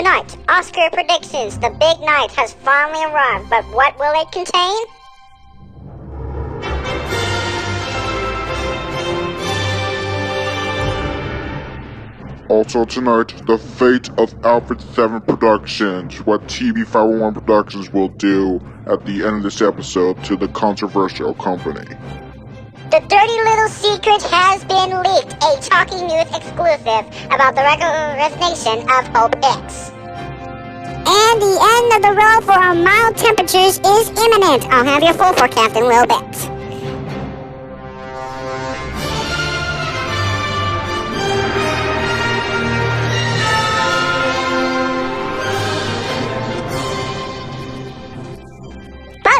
Tonight, Oscar predictions. The big night has finally arrived, but what will it contain? Also tonight, the fate of Outfit7 Productions, what TB501 Productions will do at the end of this episode to the controversial company. The dirty little secret has been leaked, a Talking News exclusive about the resignation of Hope Hicks. And the end of the road for our mild temperatures is imminent. I'll have your full forecast in a little bit.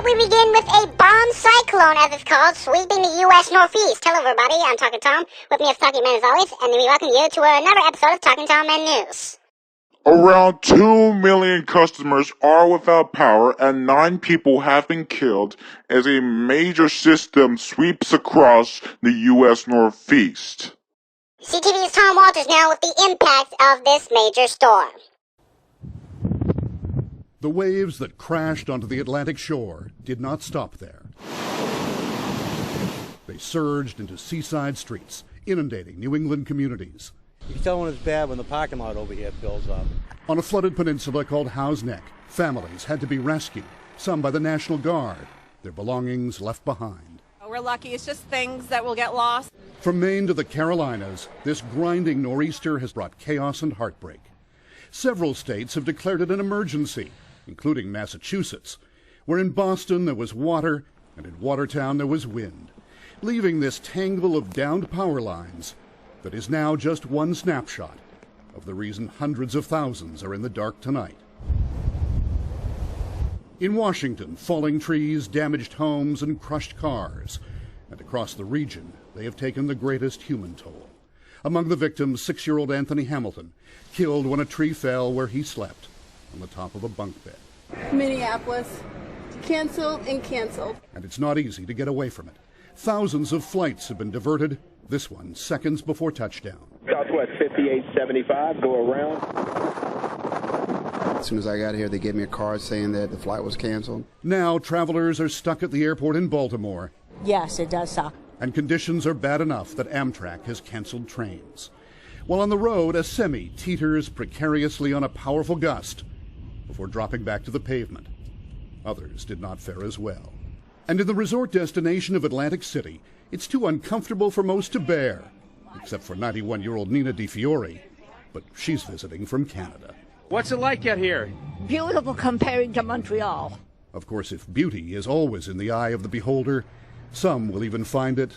We begin with a bomb cyclone, as it's called, sweeping the U.S. Northeast. Hello, everybody. I'm Talking Tom. With me is Talking Man, as always, and we welcome you to another episode of Talking Tom Man News. Around 2 million customers are without power, and 9 people have been killed as a major system sweeps across the U.S. Northeast. CTV's Tom Walters now with the impact of this major storm. The waves that crashed onto the Atlantic shore did not stop there. They surged into seaside streets, inundating New England communities. You can tell when it's bad when the parking lot over here fills up. On a flooded peninsula called Howe's Neck, families had to be rescued, some by the National Guard, their belongings left behind. We're lucky. It's just things that will get lost. From Maine to the Carolinas, this grinding nor'easter has brought chaos and heartbreak. Several states have declared it an emergency, including Massachusetts, where in Boston there was water and in Watertown there was wind, leaving this tangle of downed power lines that is now just one snapshot of the reason hundreds of thousands are in the dark tonight. In Washington, falling trees damaged homes and crushed cars, and across the region they have taken the greatest human toll. Among the victims, 6-year-old Anthony Hamilton, killed when a tree fell where he slept, on the top of a bunk bed. Minneapolis, canceled and canceled. And it's not easy to get away from it. Thousands of flights have been diverted, this one seconds before touchdown. Southwest 5875, go around. As soon as I got here, they gave me a card saying that the flight was canceled. Now travelers are stuck at the airport in Baltimore. Yes, it does suck. And conditions are bad enough that Amtrak has canceled trains. While on the road, a semi teeters precariously on a powerful gust before dropping back to the pavement. Others did not fare as well. And in the resort destination of Atlantic City, it's too uncomfortable for most to bear, except for 91-year-old Nina DiFiore, but she's visiting from Canada. What's it like out here? Beautiful comparing to Montreal. Of course, if beauty is always in the eye of the beholder, some will even find it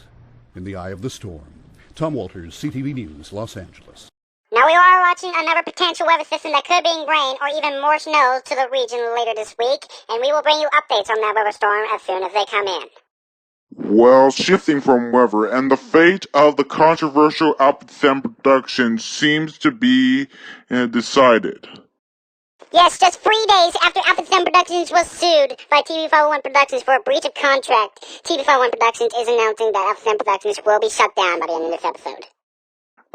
in the eye of the storm. Tom Walters, CTV News, Los Angeles. Now we are watching another potential weather system that could bring rain or even more snow to the region later this week, and we will bring you updates on that weather storm as soon as they come in. Well, shifting from weather, and the fate of the controversial Outfit7 Productions seems to be decided. Yes, just 3 days after Outfit7 Productions was sued by TB501 Productions for a breach of contract, TB501 Productions is announcing that Outfit7 Productions will be shut down by the end of this episode.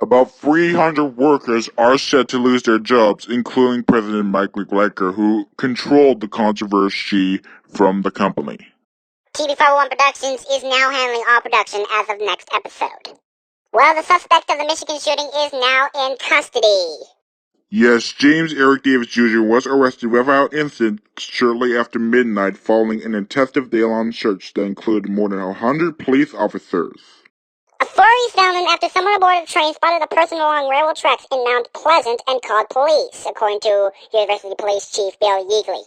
About 300 workers are set to lose their jobs, including President Mike McLecker, who controlled the controversy from the company. TB501 Productions is now handling all production as of next episode. Well, the suspect of the Michigan shooting is now in custody. Yes, James Eric Davis Jr. was arrested without incident shortly after midnight following an intensive day-long search that included more than 100 police officers. Authorities found him after someone aboard a train spotted a person along railroad tracks in Mount Pleasant and called police, according to University Police Chief Bill Yeagley.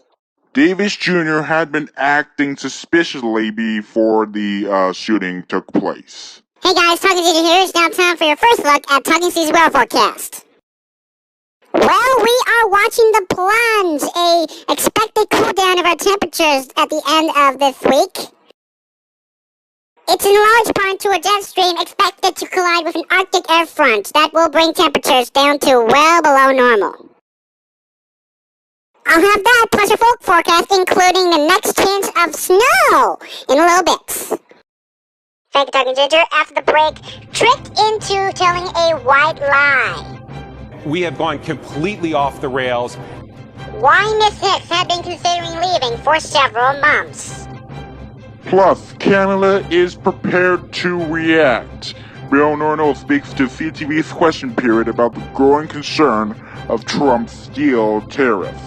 Davis Jr. had been acting suspiciously before the shooting took place. Hey guys, Talking City here. It's now time for your first look at Talking City's weather forecast. Well, we are watching the plunge, a expected cool down of our temperatures at the end of this week. It's in large part to a jet stream expected to collide with an Arctic air front that will bring temperatures down to well below normal. I'll have that plus a folk forecast including the next chance of snow in a little bit. Thank you, Talking Ginger. After the break, tricked into telling a white lie. We have gone completely off the rails. Why Miss Hicks had been considering leaving for several months. Plus, Canada is prepared to react. Bill Norno speaks to CTV's question period about the growing concern of Trump's steel tariffs.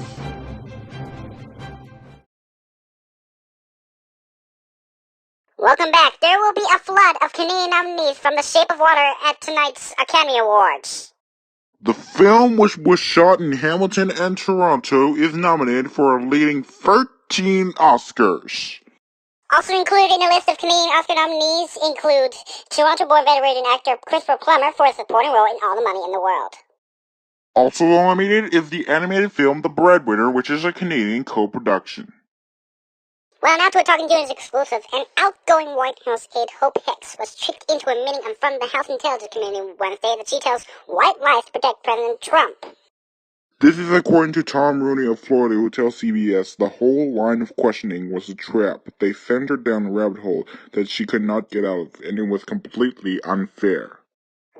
Welcome back. There will be a flood of Canadian nominees from The Shape of Water at tonight's Academy Awards. The film, which was shot in Hamilton and Toronto, is nominated for a leading 13 Oscars. Also included in the list of Canadian Oscar nominees include Toronto-born veteran actor Christopher Plummer for a supporting role in All the Money in the World. Also nominated is the animated film The Breadwinner, which is a Canadian co-production. Well, now to a Talking Tunes exclusive. An outgoing White House aide, Hope Hicks, was tricked into admitting in front of the House Intelligence Committee Wednesday that she tells white lies to protect President Trump. This is according to Tom Rooney of Florida, who tells CBS the whole line of questioning was a trap. They sent her down a rabbit hole that she could not get out of, and it was completely unfair.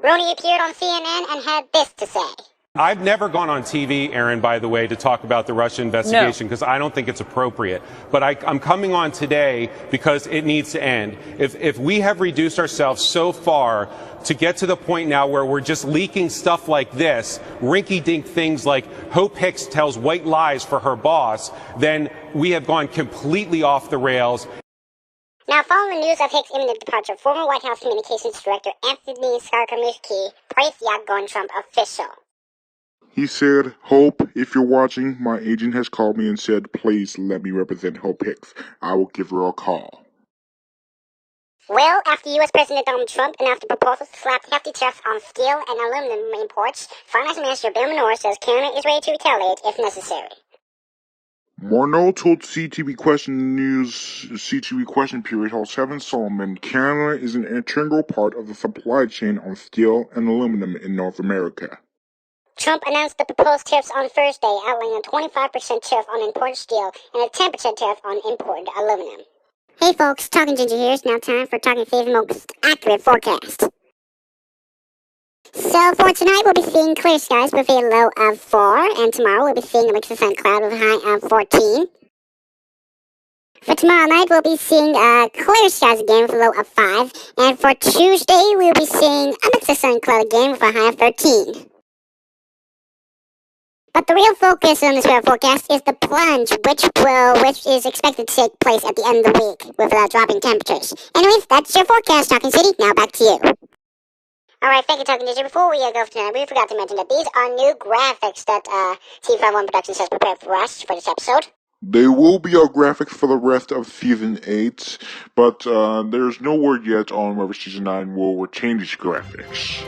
Rooney appeared on CNN and had this to say. I've never gone on TV, Aaron, by the way, to talk about the Russia investigation because I don't think it's appropriate. But I'm coming on today because it needs to end. If we have reduced ourselves so far to get to the point now where we're just leaking stuff like this, rinky-dink things like Hope Hicks tells white lies for her boss, then we have gone completely off the rails. Now, following the news of Hicks' imminent departure, former White House Communications Director Anthony Skarkamuski praised the outgoing Trump official. He said, "Hope, if you're watching, my agent has called me and said, please let me represent Hope Hicks. I will give her a call." Well, after U.S. President Donald Trump announced a proposal to slap hefty tariffs on steel and aluminum imports, Finance Minister Bill Menor says Canada is ready to retaliate if necessary. Morneau told CTV Question News, CTV Question Period host Evan Solomon, Canada is an integral part of the supply chain on steel and aluminum in North America. Trump announced the proposed tariffs on Thursday, outlining a 25% tariff on imported steel and a 10% tariff on imported aluminum. Hey folks, Talking Ginger here. It's now time for Talking Steve's most accurate forecast. So for tonight, we'll be seeing clear skies with a low of 4, and tomorrow we'll be seeing a mix of sun cloud with a high of 14. For tomorrow night, we'll be seeing clear skies again with a low of 5, and for Tuesday, we'll be seeing a mix of sun cloud again with a high of 13. But the real focus on this weather forecast is the plunge, which is expected to take place at the end of the week with dropping temperatures. Anyways, that's your forecast, Talking City. Now back to you. Alright, thank you, Talking City. Before we go for tonight, we forgot to mention that these are new graphics that TB501 Productions has prepared for us for this episode. They will be our graphics for the rest of Season 8, but there's no word yet on whether Season 9 will retain these graphics.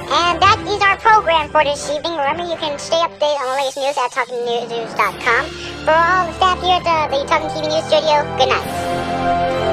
And that is our program for this evening. Remember, you can stay updated on the latest news at TalkingNews.com. For all the staff here at the Talking TV News Studio, good night.